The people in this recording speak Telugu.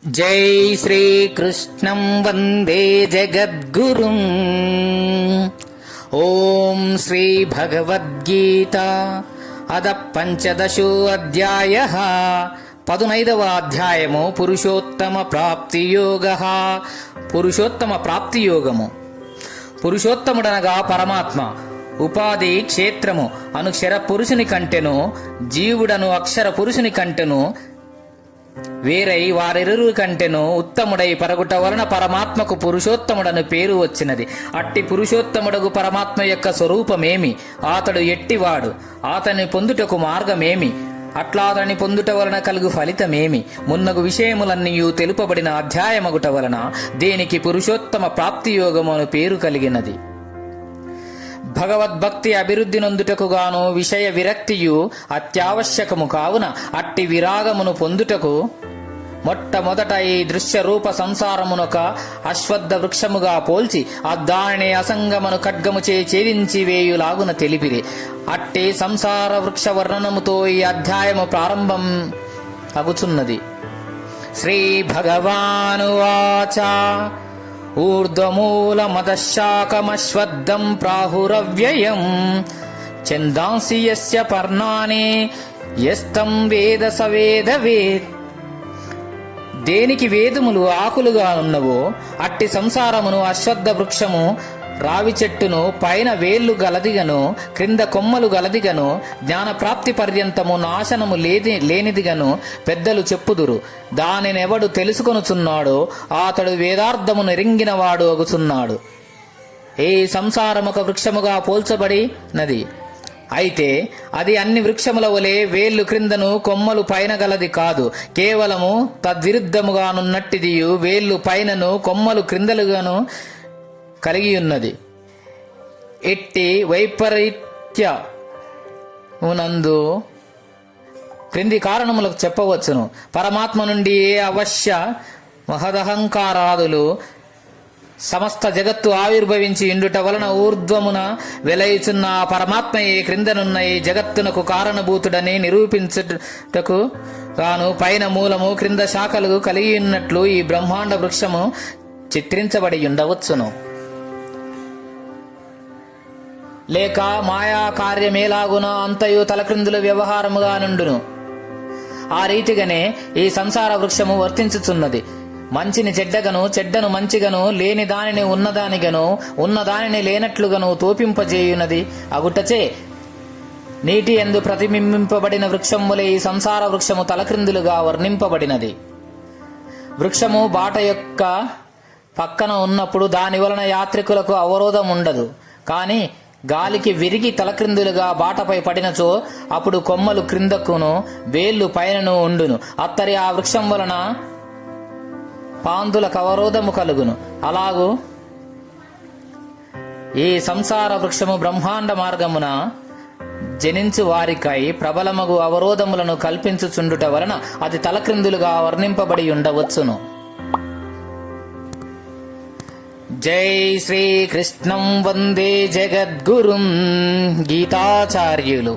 జై శ్రీకృష్ణం వందే జగద్గురుం. ఓం శ్రీ భగవద్గీత అద పంచదశో అధ్యాయః. 15వ అధ్యాయము పురుషోత్తమ ప్రాప్తియోగ. పురుషోత్తమ ప్రాప్తియోగము. పురుషోత్తముడనగా పరమాత్మ, ఉపాధి క్షేత్రము అను క్షర పురుషుని కంటెను, జీవుడను అక్షర పురుషుని కంటెను వేరై వారిరువురి కంటెను ఉత్తముడై పరగుట వలన పరమాత్మకు పురుషోత్తముడను పేరు వచ్చినది. అట్టి పురుషోత్తముడగు పరమాత్మ యొక్క స్వరూపమేమి? అతడు ఎట్టివాడు? అతని పొందుటకు మార్గమేమి? అట్లా అతని పొందుట వలన కలుగు ఫలితమేమి? మున్నగు విషయములన్నీయు తెలుపబడిన అధ్యాయమగుట వలన దేనికి పురుషోత్తమ ప్రాప్తియోగము అను పేరు కలిగినది. భగవద్భక్తి అభివృద్ధి నొందుటకు గాను విషయ విరక్తియు అత్యావశ్యకము కావున అట్టి విరాగమును పొందుటకు మొట్టమొదట ఈ దృశ్య రూప సంసారమునొక అశ్వత్థ వృక్షముగా పోల్చి దానిని అసంగమను ఖడ్గముచే ఛేదించి వేయులాగున తెలిపిరి. అట్టి సంసార వృక్ష వర్ణనముతో ఈ అధ్యాయము ప్రారంభం అగుచున్నది. శ్రీ భగవానువాచ ఊర్ధ్వమూలమదశాకమశ్వత్థం ప్రాహురవ్యయం ఛందాంసి యస్య పర్ణాని యస్తం వేద సవేదవేత్. దేనికి వేదములు ఆకులుగా ఉన్నవో అట్టి సంసారమును అశ్వత్థ వృక్షము రావి చెట్టును పైన వేళ్లు గలదిగను క్రింద కొమ్మలు గలదిగను జ్ఞానప్రాప్తి పర్యంతము నాశనము లేనిదిగను పెద్దలు చెప్పుదురు. దానినెవడు తెలుసుకొనుచున్నాడో అతడు వేదార్థమును ఎరింగినవాడు అగుచున్నాడు. ఈ సంసారమొక వృక్షముగా పోల్చబడినది. అయితే అది అన్ని వృక్షముల వలె వేళ్లు క్రిందను కొమ్మలు పైన గలది కాదు. కేవలము తద్విరుద్ధముగానున్నట్టిదియు వేళ్లు పైనను కొమ్మలు క్రిందలుగాను కలిగి ఉన్నది. ఎట్టి వైపరీత్యమునందు క్రింది కారణములకు చెప్పవచ్చును. పరమాత్మ నుండి ఏ అవశ్య మహదహంకారాదులు సమస్త జగత్తు ఆవిర్భవించి ఇండుట వలన ఊర్ధ్వమున వెలయుచున్న ఆ పరమాత్మయే క్రిందనున్న ఈ జగత్తునకు కారణభూతుడని నిరూపించుటకు గాను పైన మూలము క్రింద శాఖలు కలిగి ఉన్నట్లు ఈ బ్రహ్మాండ వృక్షము చిత్రించబడి ఉండవచ్చును. లేక మాయా కార్యమేలాగున అంతయు తలక్రిందుల వ్యవహారముగా నుండును. ఆ రీతిగానే ఈ సంసార వృక్షము వర్తించుచున్నది. మంచిని చెడ్డగను చెడ్డను మంచిగను లేని దానిని ఉన్నదానిగను ఉన్నదానిని లేనట్లుగాను తోపింపజేయునది అగుటచే నీటి యందు ప్రతిబింబింపబడిన వృక్షం వలె ఈ సంసార వృక్షము తలక్రిందులుగా వర్ణింపబడినది. వృక్షము బాట యొక్క పక్కన ఉన్నప్పుడు దాని వలన యాత్రికులకు అవరోధం ఉండదు. కానీ గాలికి విరిగి తలక్రిందులుగా బాటపై పడినచో అప్పుడు కొమ్మలు క్రిందకును వేళ్లు పైనను ఉండును. అత్తరి ఆ వృక్షం వలన పాందులకు అవరోధము కలుగును. అలాగూ ఈ సంసార వృక్షము బ్రహ్మాండ మార్గమున జనించు వారికై ప్రబలమగు అవరోధములను కల్పించుచుండుట వలన అది తలక్రిందులుగా వర్ణింపబడి ఉండవచ్చును. జై శ్రీకృష్ణం వందే జగద్గురుం. గీతాచార్యులు.